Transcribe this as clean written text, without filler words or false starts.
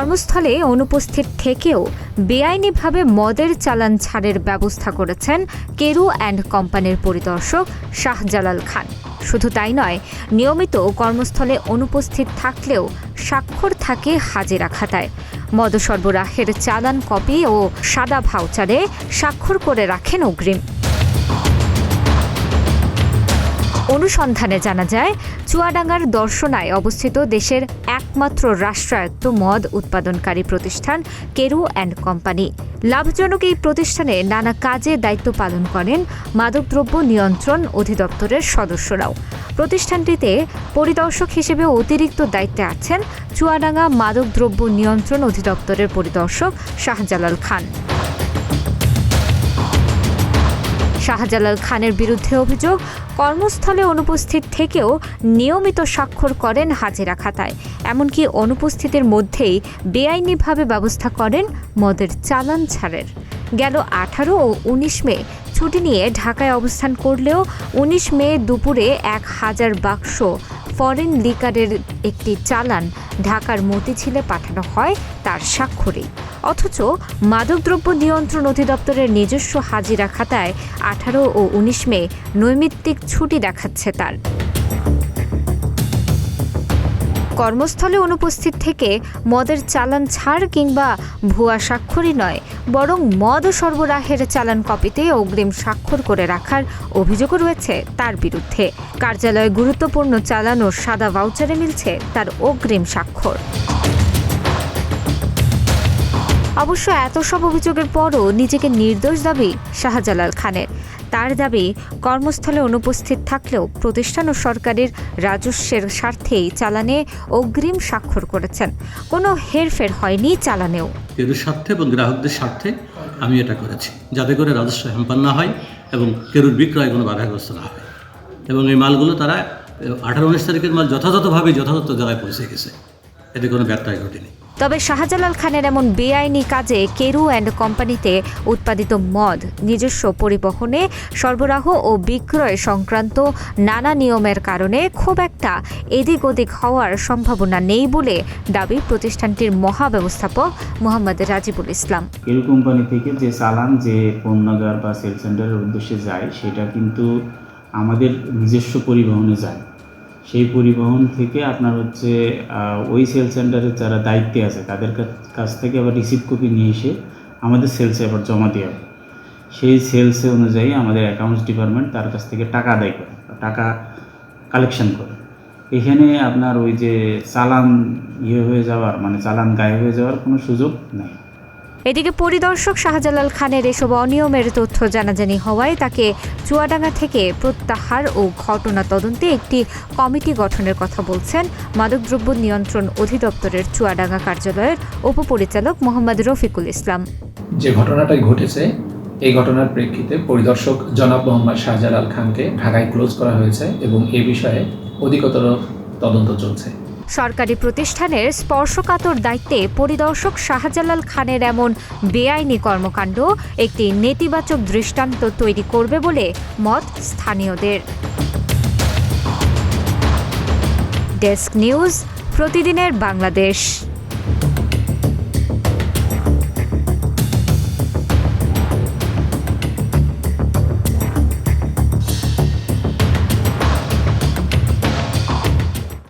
কর্মস্থলে অনুপস্থিত থেকেও বেআইনিভাবে মদের চালান ছাড়ের ব্যবস্থা করেছেন কেরু অ্যান্ড কোম্পানির পরিদর্শক শাহজালাল খান। শুধু তাই নয়, নিয়মিত কর্মস্থলে অনুপস্থিত থাকলেও স্বাক্ষর থাকে হাজিরা খাতায়। মদ সরবরাহের চালান কপি ও সাদা ভাউচারে স্বাক্ষর করে রাখেন অগ্রিম। অনুসন্ধানে জানা যায়, চুয়াডাঙ্গার দর্শনায় অবস্থিত দেশের একমাত্র রাষ্ট্রায়ত্ত মদ উৎপাদনকারী প্রতিষ্ঠান কেরু অ্যান্ড কোম্পানি। লাভজনক এই প্রতিষ্ঠানে নানা কাজে দায়িত্ব পালন করেন মাদকদ্রব্য নিয়ন্ত্রণ অধিদপ্তরের সদস্যরাও। প্রতিষ্ঠানটিতে পরিদর্শক হিসেবে অতিরিক্ত দায়িত্বে আছেন চুয়াডাঙ্গা মাদকদ্রব্য নিয়ন্ত্রণ অধিদপ্তরের পরিদর্শক শাহজালাল খান। শাহজালাল খানের বিরুদ্ধে অভিযোগ, কর্মস্থলে অনুপস্থিত থেকেও নিয়মিত স্বাক্ষর করেন হাজিরা খাতায়। এমনকি অনুপস্থিতির মধ্যেই বেআইনিভাবে ব্যবস্থা করেন মদের চালান ছাড়ের। গেল 18 ও 19 মে ছুটি নিয়ে ঢাকায় অবস্থান করলেও 19 মে দুপুরে 1000 বাক্স ফরেন লিকারের একটি চালান ঢাকার মতিঝিলে পাঠানো হয় তার স্বাক্ষরে। অথচ মাদকদ্রব্য নিয়ন্ত্রণ অধিদপ্তরের নিজস্ব হাজিরা খাতায় 18 ও 19 মে নৈমিত্তিক ছুটি দেখাচ্ছে তার। কর্মস্থলে অনুপস্থিত থেকে মদের চালান ছাড় কিংবা ভুয়া স্বাক্ষরই নয়, বরং মদ সরবরাহের চালান কপিতে অগ্রিম স্বাক্ষর করে রাখার অভিযোগও রয়েছে তার বিরুদ্ধে। কার্যালয়ে গুরুত্বপূর্ণ চালান ও সাদা ভাউচারে মিলছে তার অগ্রিম স্বাক্ষর। অবশ্য এত সব অভিযোগের পরও নিজেকে নির্দোষ দাবি শাহজালাল খানের। তার দাবি, কর্মস্থলে অনুপস্থিত থাকলেও প্রতিষ্ঠান ও সরকারের রাজস্বের স্বার্থেই চালানে অগ্রিম স্বাক্ষর করেছেন। কোনো হেরফের হয়নি চালানেও। কেরুর স্বার্থে এবং গ্রাহকদের স্বার্থে আমি এটা করেছি, যাতে করে রাজস্ব হ্যাম্পার না হয় এবং কেরুর বিক্রয় কোনো বাধাগ্রস্ত না হয়। এবং এই মালগুলো তারা 18-19 তারিখের মাল যথাযথভাবে যথাযথ জায়গায় পৌঁছে গেছে, এতে কোনো ব্যত্যয় ঘটেনি। তবে শাহজালাল খানের এমন বেআইনি কাজে কেরু অ্যান্ড কোম্পানিতে উৎপাদিত মদ নিজস্ব পরিবহনে সরবরাহ ও বিক্রয় সংক্রান্ত নানা নিয়মের কারণে খুব একটা এদিক ওদিক হওয়ার সম্ভাবনা নেই বলে দাবি প্রতিষ্ঠানটির মহাব্যবস্থাপক মোহাম্মদ রাজিবুল ইসলাম। কেরু কোম্পানি থেকে যে চালান যে পণ্যাগার বা সেল সেন্টারের উদ্দেশ্যে যায়, সেটা কিন্তু আমাদের নিজস্ব পরিবহনে যায়। সেই পরিবহন থেকে আপনার ওই সেল সেন্টারের যারা দায়িত্বে আছে তাদের কাছ থেকে আবার রিসিভ কপি নিয়ে এসে আমাদের সেলসে আবার জমা দেওয়া হয়। সেই সেলসে অনুযায়ী আমাদের অ্যাকাউন্টস ডিপার্টমেন্ট তার কাছ থেকে টাকা আদায় করে, টাকা কালেকশন করে। এখানে আপনার ওই যে চালান হয়ে যাওয়ার, মানে চালান গায়ে হয়ে যাওয়ার কোনো সুযোগ নেই। এদিকে পরিদর্শক শাহজালাল খানের এসব অনিয়মের তথ্য জানাজানি হওয়ায় তাকে চুয়াডাঙ্গা থেকে প্রত্যাহার ও ঘটনা তদন্তে একটি কমিটি গঠনের কথা বলছেন মাদকদ্রব্য নিয়ন্ত্রণ অধিদপ্তরের চুয়াডাঙ্গা কার্যালয়ের উপপরিচালক মোহাম্মদ রফিকুল ইসলাম। যে ঘটনাটাই ঘটেছে, এই ঘটনার প্রেক্ষিতে পরিদর্শক জনাব মোহাম্মদ শাহজালাল খানকে ঢাকায় ক্লোজ করা হয়েছে এবং এ বিষয়ে অধিকতর তদন্ত চলছে। সরকারি প্রতিষ্ঠানের স্পর্শকাতর দায়িত্বে পরিদর্শক শাহজালাল খানের এমন বেআইনি কর্মকাণ্ড একটি নেতিবাচক দৃষ্টান্ত তৈরি করবে বলে মত স্থানীয়দের। ডেস্ক নিউজ, প্রতিদিনের বাংলাদেশ।